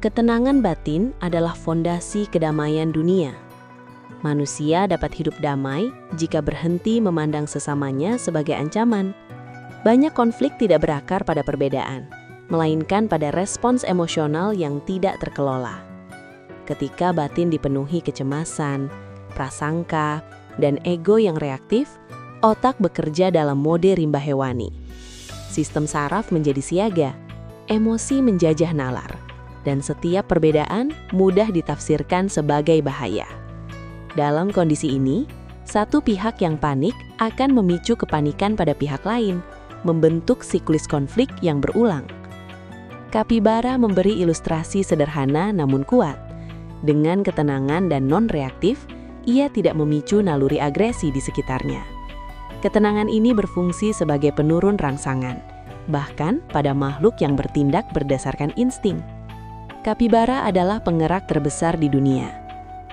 Ketenangan batin adalah fondasi kedamaian dunia. Manusia dapat hidup damai jika berhenti memandang sesamanya sebagai ancaman. Banyak konflik tidak berakar pada perbedaan, melainkan pada respons emosional yang tidak terkelola. Ketika batin dipenuhi kecemasan, prasangka, dan ego yang reaktif, otak bekerja dalam mode rimba hewani. Sistem saraf menjadi siaga, emosi menjajah nalar, dan setiap perbedaan mudah ditafsirkan sebagai bahaya. Dalam kondisi ini, satu pihak yang panik akan memicu kepanikan pada pihak lain, membentuk siklus konflik yang berulang. Kapibara memberi ilustrasi sederhana namun kuat. Dengan ketenangan dan non-reaktif, ia tidak memicu naluri agresi di sekitarnya. Ketenangan ini berfungsi sebagai penurun rangsangan, bahkan pada makhluk yang bertindak berdasarkan insting. Kapibara adalah pengerak terbesar di dunia.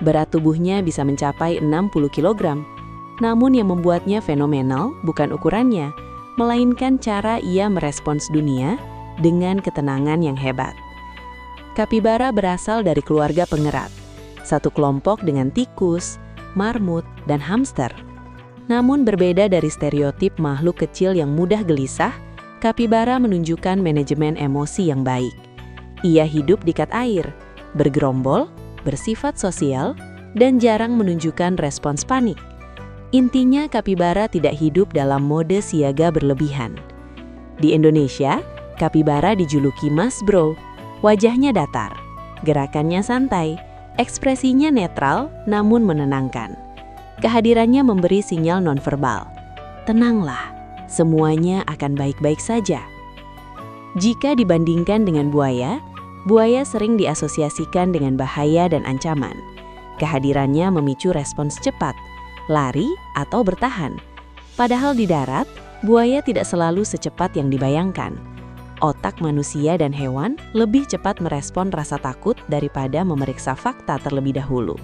Berat tubuhnya bisa mencapai 60 kg. Namun yang membuatnya fenomenal bukan ukurannya, melainkan cara ia merespons dunia dengan ketenangan yang hebat. Kapibara berasal dari keluarga pengerat, satu kelompok dengan tikus, marmut, dan hamster. Namun berbeda dari stereotip makhluk kecil yang mudah gelisah, kapibara menunjukkan manajemen emosi yang baik. Ia hidup di kat air, bergerombol, bersifat sosial, dan jarang menunjukkan respons panik. Intinya, kapibara tidak hidup dalam mode siaga berlebihan. Di Indonesia, kapibara dijuluki Mas Bro. Wajahnya datar, gerakannya santai, ekspresinya netral namun menenangkan. Kehadirannya memberi sinyal nonverbal. Tenanglah, semuanya akan baik-baik saja. Jika dibandingkan dengan buaya sering diasosiasikan dengan bahaya dan ancaman. Kehadirannya memicu respons cepat, lari atau bertahan. Padahal di darat, buaya tidak selalu secepat yang dibayangkan. Otak manusia dan hewan lebih cepat merespon rasa takut daripada memeriksa fakta terlebih dahulu.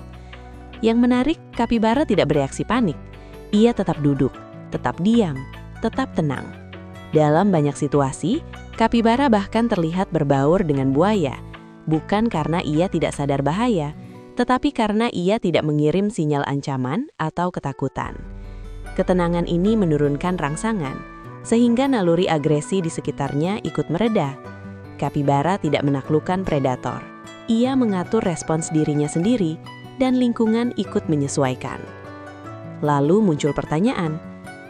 Yang menarik, kapibara tidak bereaksi panik. Ia tetap duduk, tetap diam, tetap tenang. Dalam banyak situasi, kapibara bahkan terlihat berbaur dengan buaya, bukan karena ia tidak sadar bahaya, tetapi karena ia tidak mengirim sinyal ancaman atau ketakutan. Ketenangan ini menurunkan rangsangan, sehingga naluri agresi di sekitarnya ikut mereda. Kapibara tidak menaklukkan predator. Ia mengatur respons dirinya sendiri, dan lingkungan ikut menyesuaikan. Lalu muncul pertanyaan,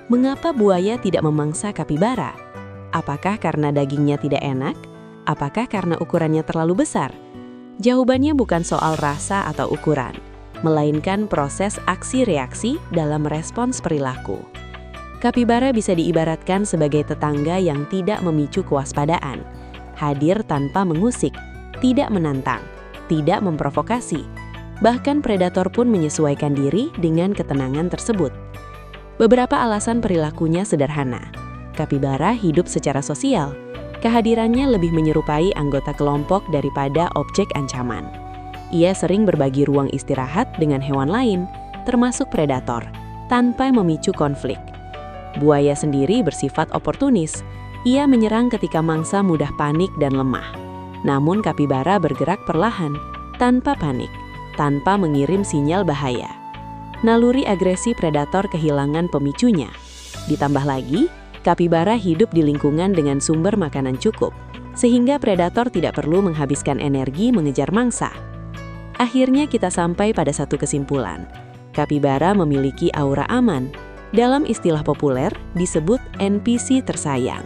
mengapa buaya tidak memangsa kapibara? Apakah karena dagingnya tidak enak? Apakah karena ukurannya terlalu besar? Jawabannya bukan soal rasa atau ukuran, melainkan proses aksi-reaksi dalam respons perilaku. Kapibara bisa diibaratkan sebagai tetangga yang tidak memicu kewaspadaan, hadir tanpa mengusik, tidak menantang, tidak memprovokasi. Bahkan predator pun menyesuaikan diri dengan ketenangan tersebut. Beberapa alasan perilakunya sederhana. Kapibara hidup secara sosial. Kehadirannya lebih menyerupai anggota kelompok daripada objek ancaman. Ia sering berbagi ruang istirahat dengan hewan lain, termasuk predator, tanpa memicu konflik. Buaya sendiri bersifat oportunis. Ia menyerang ketika mangsa mudah panik dan lemah. Namun kapibara bergerak perlahan, tanpa panik, tanpa mengirim sinyal bahaya. Naluri agresi predator kehilangan pemicunya. Ditambah lagi, kapibara hidup di lingkungan dengan sumber makanan cukup, sehingga predator tidak perlu menghabiskan energi mengejar mangsa. Akhirnya kita sampai pada satu kesimpulan. Kapibara memiliki aura aman. Dalam istilah populer disebut NPC tersayang.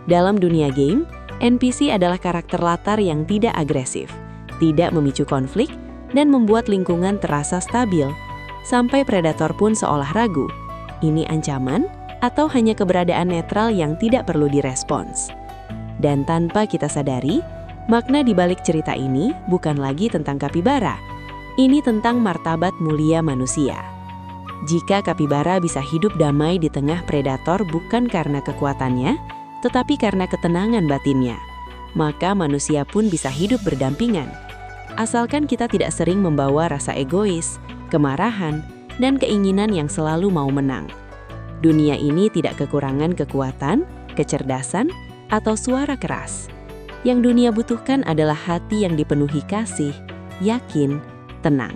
Dalam dunia game, NPC adalah karakter latar yang tidak agresif, tidak memicu konflik, dan membuat lingkungan terasa stabil. Sampai predator pun seolah ragu, ini ancaman atau hanya keberadaan netral yang tidak perlu direspons. Dan tanpa kita sadari, makna di balik cerita ini bukan lagi tentang kapibara. Ini tentang martabat mulia manusia. Jika kapibara bisa hidup damai di tengah predator bukan karena kekuatannya, tetapi karena ketenangan batinnya, maka manusia pun bisa hidup berdampingan. Asalkan kita tidak sering membawa rasa egois, kemarahan, dan keinginan yang selalu mau menang. Dunia ini tidak kekurangan kekuatan, kecerdasan, atau suara keras. Yang dunia butuhkan adalah hati yang dipenuhi kasih, yakin, tenang.